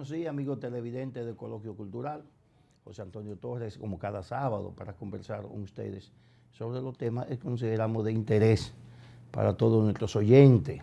buenos días, amigos televidentes de Coloquio Cultural. José Antonio Torres, como cada sábado, para conversar con ustedes sobre los temas que consideramos de interés para todos nuestros oyentes.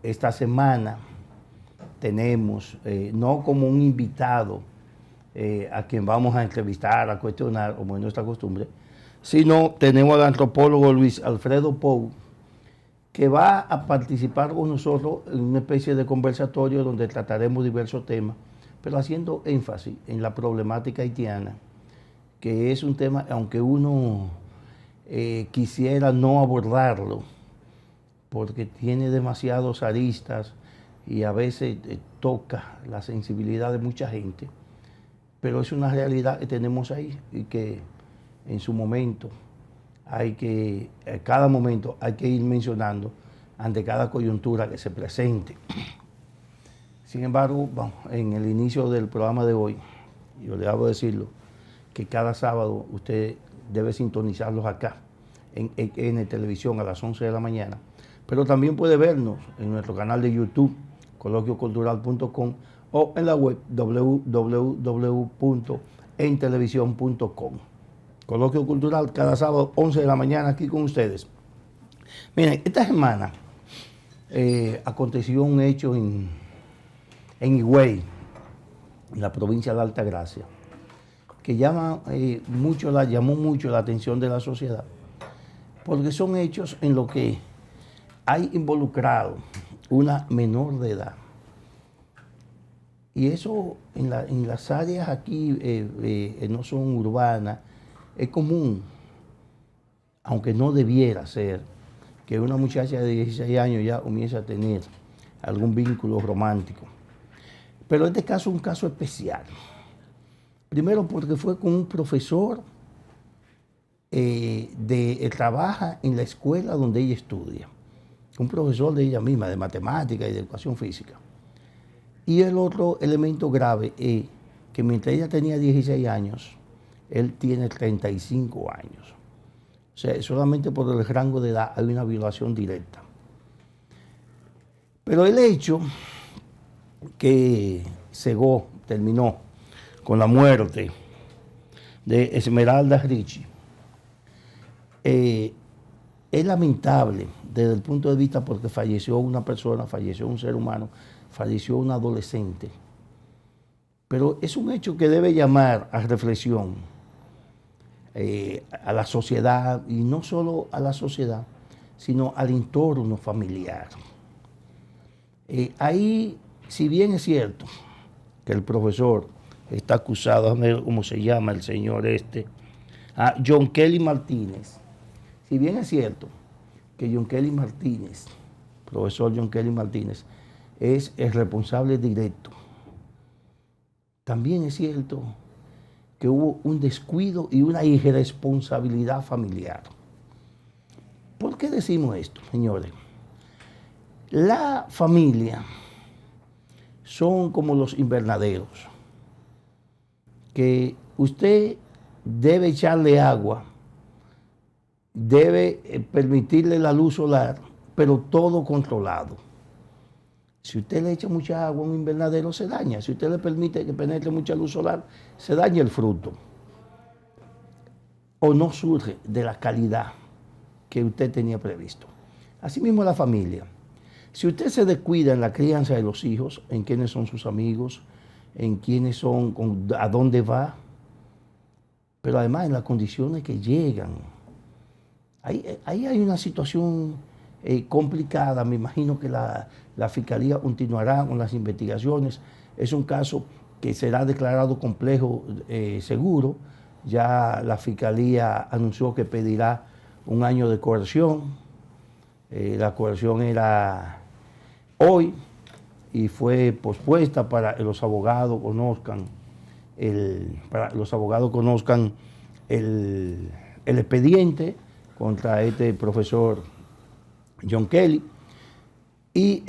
Esta semana tenemos, no como un invitado a quien vamos a entrevistar, a cuestionar, como es nuestra costumbre, sino tenemos al antropólogo Luis Alfredo Pou, que va a participar con nosotros en una especie de conversatorio donde trataremos diversos temas, pero haciendo énfasis en la problemática haitiana, que es un tema, aunque uno quisiera no abordarlo, porque tiene demasiados aristas y a veces toca la sensibilidad de mucha gente, pero es una realidad que tenemos ahí y que en su momento cada momento hay que ir mencionando ante cada coyuntura que se presente. Sin embargo, en el inicio del programa de hoy, yo le hago decirlo, que cada sábado usted debe sintonizarlos acá, en Televisión a las 11 de la mañana, pero también puede vernos en nuestro canal de YouTube, coloquiocultural.com, o en la web www.entelevisión.com. Coloquio Cultural, cada sábado, 11 de la mañana, aquí con ustedes. Miren, esta semana aconteció un hecho en Higüey, en la provincia de Altagracia, que llamó mucho la atención de la sociedad, porque son hechos en los que hay involucrado una menor de edad. Y eso en las áreas aquí no son urbanas, es común, aunque no debiera ser, que una muchacha de 16 años ya comience a tener algún vínculo romántico. Pero este caso es un caso especial. Primero porque fue con un profesor que trabaja en la escuela donde ella estudia. Un profesor de ella misma, de matemática y de educación física. Y el otro elemento grave es que mientras ella tenía 16 años, él tiene 35 años. O sea, solamente por el rango de edad hay una violación directa. Pero el hecho que terminó con la muerte de Esmeralda Richie es lamentable desde el punto de vista porque falleció una persona, falleció un ser humano, falleció un adolescente. Pero es un hecho que debe llamar a reflexión a la sociedad, y no solo a la sociedad, sino al entorno familiar. Ahí, si bien es cierto que el profesor está acusado, a ver cómo se llama el señor John Kelly Martínez, si bien es cierto que John Kelly Martínez, profesor John Kelly Martínez, es el responsable directo, también es cierto que hubo un descuido y una irresponsabilidad familiar. ¿Por qué decimos esto, señores? La familia son como los invernaderos, que usted debe echarle agua, debe permitirle la luz solar, pero todo controlado. Si usted le echa mucha agua a un invernadero, se daña. Si usted le permite que penetre mucha luz solar, se daña el fruto. O no surge de la calidad que usted tenía previsto. Asimismo la familia. Si usted se descuida en la crianza de los hijos, en quiénes son sus amigos, en quiénes son, a dónde va, pero además en las condiciones que llegan. Ahí hay una situación complicada. Me imagino que la Fiscalía continuará con las investigaciones. Es un caso que será declarado complejo seguro. Ya la Fiscalía anunció que pedirá un año de coerción. La coerción era hoy y fue pospuesta para que los abogados conozcan el expediente contra este profesor John Kelly, y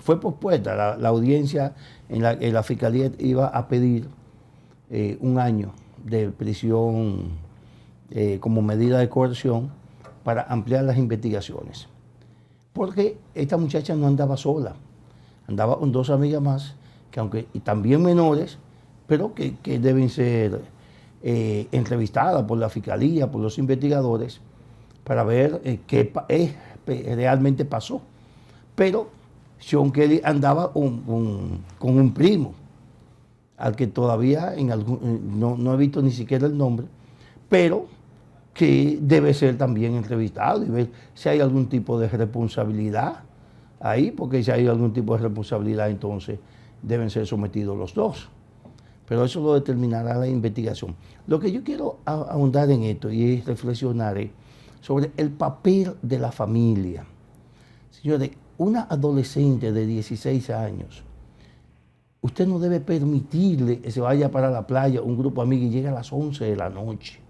fue pospuesta la audiencia en la que la Fiscalía iba a pedir un año de prisión como medida de coerción para ampliar las investigaciones. Porque esta muchacha no andaba sola. andaba con 2 amigas más, que aunque y también menores, pero que deben ser entrevistadas por la fiscalía, por los investigadores, para ver qué realmente pasó. Pero Sean Kelly andaba con un primo, al que todavía no he visto ni siquiera el nombre, pero que debe ser también entrevistado y ver si hay algún tipo de responsabilidad ahí, porque si hay algún tipo de responsabilidad, entonces deben ser sometidos los dos. Pero eso lo determinará la investigación. Lo que yo quiero ahondar en esto y reflexionar sobre el papel de la familia. Señores, una adolescente de 16 años, usted no debe permitirle que se vaya para la playa un grupo de amigos y llegue a las 11 de la noche.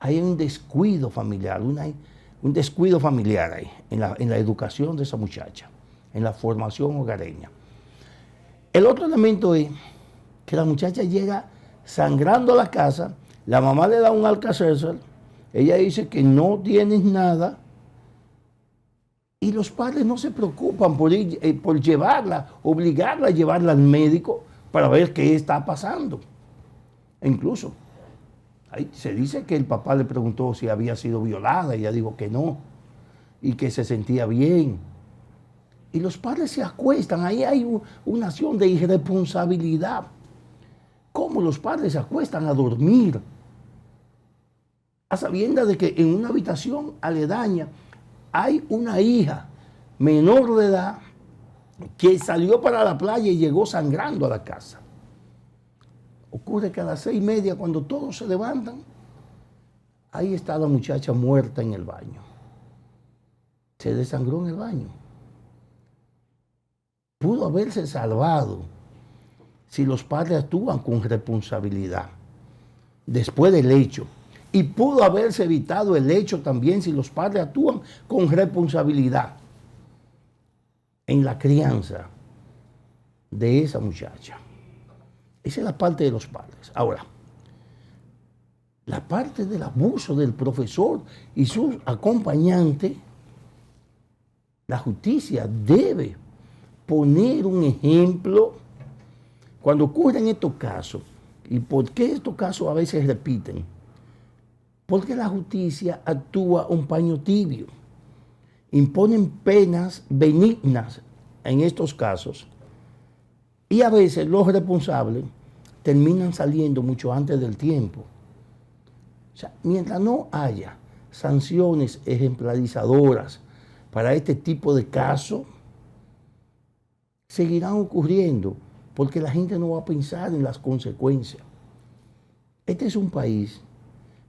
Hay un descuido familiar, un descuido familiar ahí, en la educación de esa muchacha, en la formación hogareña. El otro elemento es que la muchacha llega sangrando a la casa, la mamá le da un Alka-Seltzer, ella dice que no tienes nada, y los padres no se preocupan por llevarla, obligarla a llevarla al médico para ver qué está pasando. E incluso, ahí se dice que el papá le preguntó si había sido violada, y ella dijo que no, y que se sentía bien. Y los padres se acuestan, ahí hay una acción de irresponsabilidad. ¿Cómo los padres se acuestan a dormir? A sabiendas de que en una habitación aledaña hay una hija menor de edad que salió para la playa y llegó sangrando a la casa. Ocurre que a las 6:30, cuando todos se levantan, ahí está la muchacha muerta en el baño. Se desangró en el baño. Pudo haberse salvado si los padres actúan con responsabilidad después del hecho. Y pudo haberse evitado el hecho también si los padres actúan con responsabilidad en la crianza de esa muchacha. Esa es la parte de los padres. Ahora, la parte del abuso del profesor y sus acompañantes, la justicia debe poner un ejemplo cuando ocurren estos casos. ¿Y por qué estos casos a veces repiten? Porque la justicia actúa un paño tibio. Imponen penas benignas en estos casos y a veces los responsables terminan saliendo mucho antes del tiempo. O sea, mientras no haya sanciones ejemplarizadoras para este tipo de casos, seguirán ocurriendo porque la gente no va a pensar en las consecuencias. Este es un país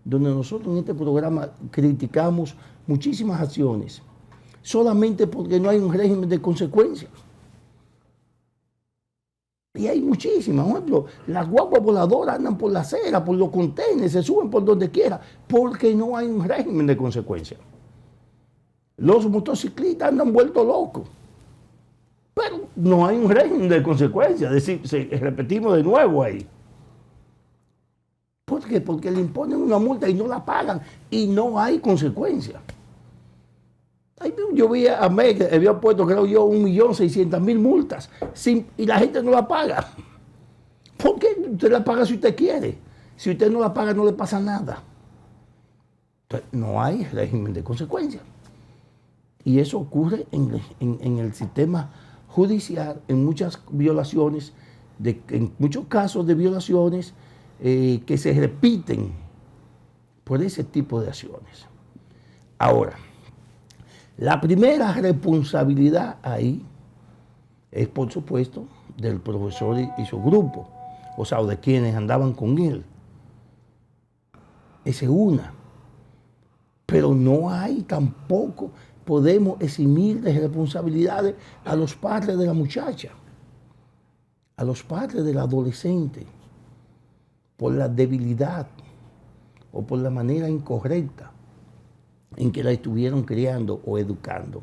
donde nosotros en este programa criticamos muchísimas acciones, solamente porque no hay un régimen de consecuencias. Y hay muchísimas. Por ejemplo, las guaguas voladoras andan por la acera, por los contenedores, se suben por donde quiera, porque no hay un régimen de consecuencias. Los motociclistas andan vueltos locos, pero no hay un régimen de consecuencias. Es decir, repetimos de nuevo ahí. ¿Por qué? Porque le imponen una multa y no la pagan y no hay consecuencias. Yo vi a México que había puesto, creo yo, 1.600.000 multas y la gente no la paga. ¿Por qué? Usted la paga si usted quiere. Si usted no la paga, no le pasa nada. Entonces, no hay régimen de consecuencias. Y eso ocurre en el sistema judicial, en muchas violaciones, en muchos casos de violaciones que se repiten por ese tipo de acciones. Ahora, la primera responsabilidad ahí es, por supuesto, del profesor y su grupo, o sea, de quienes andaban con él. Esa es una. Pero no hay tampoco, podemos eximir de responsabilidades a los padres de la muchacha, a los padres del adolescente, por la debilidad o por la manera incorrecta en que la estuvieron criando o educando.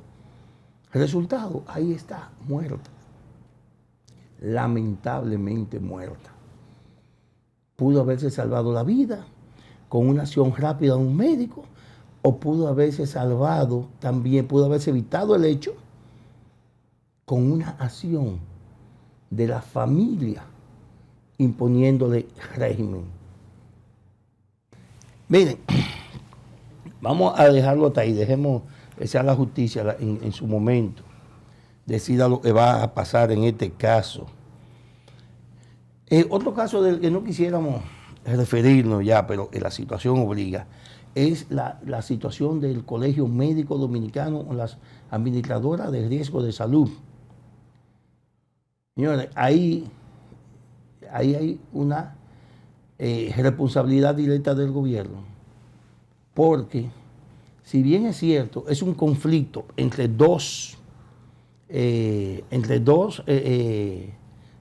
El resultado, ahí está, muerta. Lamentablemente muerta. Pudo haberse salvado la vida con una acción rápida de un médico, o pudo haberse salvado también, pudo haberse evitado el hecho con una acción de la familia imponiéndole régimen. Miren, vamos a dejarlo hasta ahí, dejemos que sea la justicia en su momento, decida lo que va a pasar en este caso. Otro caso del que no quisiéramos referirnos ya, pero que la situación obliga, es la situación del Colegio Médico Dominicano con las administradoras de riesgo de salud. Señores, ahí hay una responsabilidad directa del gobierno, porque si bien es cierto, es un conflicto entre dos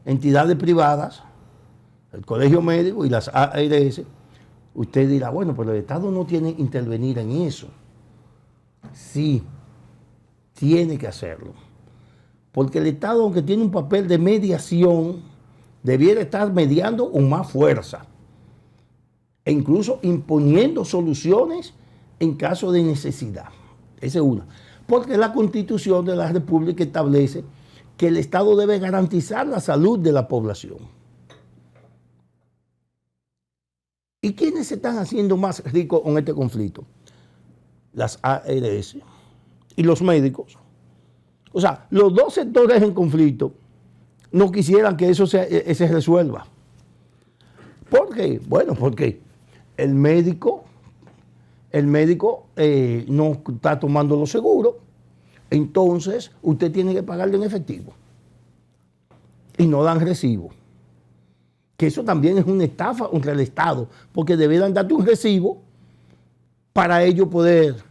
entidades privadas, el Colegio Médico y las ARS, usted dirá, bueno, pero el Estado no tiene que intervenir en eso. Sí, tiene que hacerlo. Porque el Estado, aunque tiene un papel de mediación, debiera estar mediando con más fuerza e incluso imponiendo soluciones en caso de necesidad. Esa es una. Porque la Constitución de la República establece que el Estado debe garantizar la salud de la población. ¿Y quiénes se están haciendo más ricos con este conflicto? Las ARS y los médicos. O sea, los dos sectores en conflicto no quisieran que eso se resuelva. ¿Por qué? Bueno, porque el médico no está tomando los seguros, entonces usted tiene que pagarle en efectivo y no dan recibo. Que eso también es una estafa contra el Estado, porque deberán darte un recibo para ellos poder,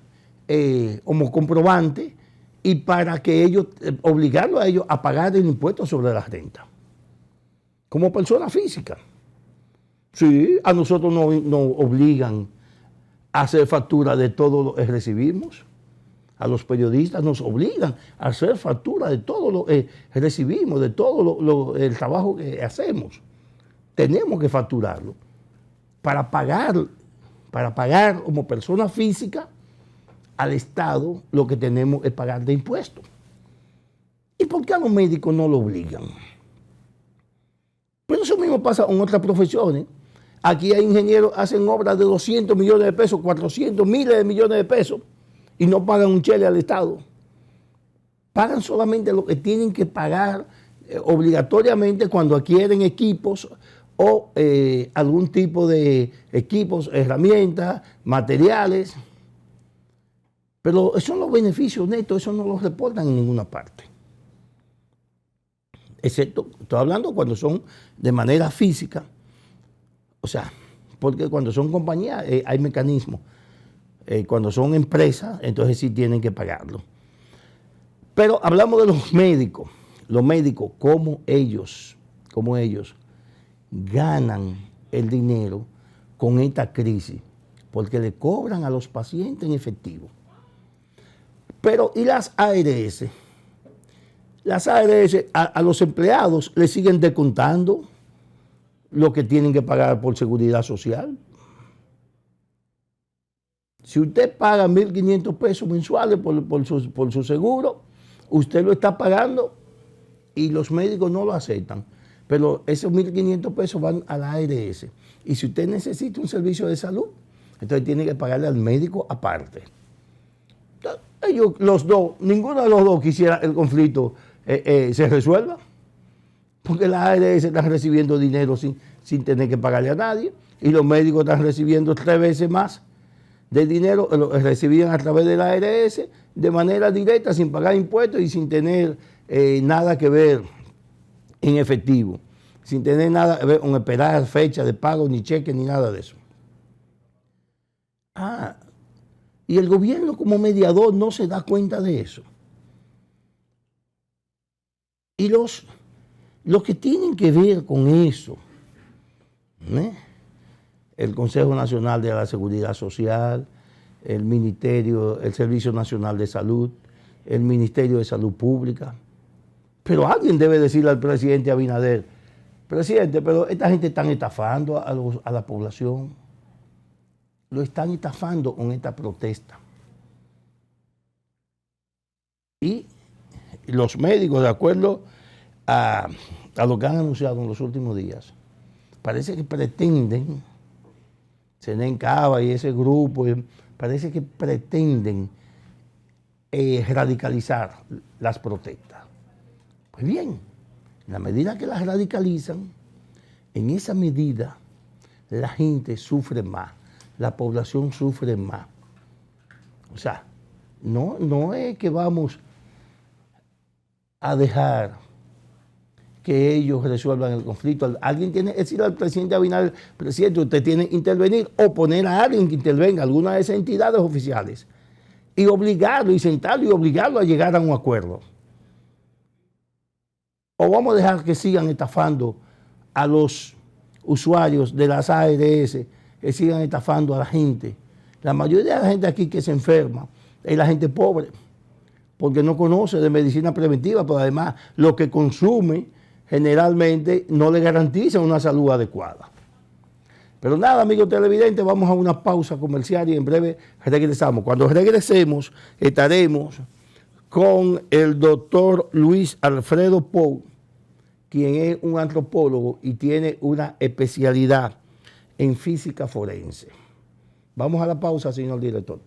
como comprobante, y para que ellos, obligarlo a ellos a pagar el impuesto sobre la renta. Como persona física. Sí, a nosotros nos obligan a hacer factura de todo lo que recibimos. A los periodistas nos obligan a hacer factura de todo lo que recibimos, de todo el trabajo que hacemos. Tenemos que facturarlo para pagar como persona física al Estado lo que tenemos es pagar de impuestos. ¿Y por qué a los médicos no lo obligan? Pero eso mismo pasa en otras profesiones. Aquí hay ingenieros que hacen obras de 200 millones de pesos, 400 miles de millones de pesos y no pagan un chele al Estado. Pagan solamente lo que tienen que pagar obligatoriamente cuando adquieren equipos o algún tipo de equipos, herramientas, materiales. Pero esos son los beneficios netos, eso no los reportan en ninguna parte. Excepto, estoy hablando cuando son de manera física, o sea, porque cuando son compañías hay mecanismos. Cuando son empresas, entonces sí tienen que pagarlo. Pero hablamos de los médicos, cómo ellos ganan el dinero con esta crisis, porque le cobran a los pacientes en efectivo. Pero, ¿y las ARS? Las ARS a los empleados le siguen descontando lo que tienen que pagar por seguridad social. Si usted paga 1.500 pesos mensuales por su seguro, usted lo está pagando y los médicos no lo aceptan. Pero esos 1.500 pesos van a la ARS. Y si usted necesita un servicio de salud, entonces tiene que pagarle al médico aparte. Ellos, los dos, ninguno de los dos quisiera el conflicto se resuelva, porque las ARS están recibiendo dinero sin tener que pagarle a nadie, y los médicos están recibiendo 3 veces más de dinero, lo recibían a través de la ARS, de manera directa, sin pagar impuestos y sin tener nada que ver en efectivo, sin tener nada que ver con esperar fecha de pago, ni cheque, ni nada de eso. Y el gobierno como mediador no se da cuenta de eso. Y los que tienen que ver con eso, el Consejo Nacional de la Seguridad Social, el Ministerio, el Servicio Nacional de Salud, el Ministerio de Salud Pública. Pero alguien debe decirle al presidente Abinader, presidente, pero esta gente están estafando a la población. Lo están estafando con esta protesta. Y los médicos, de acuerdo a lo que han anunciado en los últimos días, parece que pretenden, Zenén Cava y ese grupo, parece que pretenden radicalizar las protestas. Pues bien, en la medida que las radicalizan, en esa medida la gente sufre más, la población sufre más. O sea, no es que vamos a dejar que ellos resuelvan el conflicto. Alguien tiene que decirle al presidente Abinader, presidente, usted tiene que intervenir o poner a alguien que intervenga, alguna de esas entidades oficiales, y obligarlo, y sentarlo y obligarlo a llegar a un acuerdo. O vamos a dejar que sigan estafando a los usuarios de las ARS, que sigan estafando a la gente. La mayoría de la gente aquí que se enferma es la gente pobre, porque no conoce de medicina preventiva, pero además lo que consume generalmente no le garantiza una salud adecuada. Pero nada, amigos televidentes, vamos a una pausa comercial y en breve regresamos. Cuando regresemos estaremos con el doctor Luis Alfredo Pou, quien es un antropólogo y tiene una especialidad en física forense. Vamos a la pausa, señor director.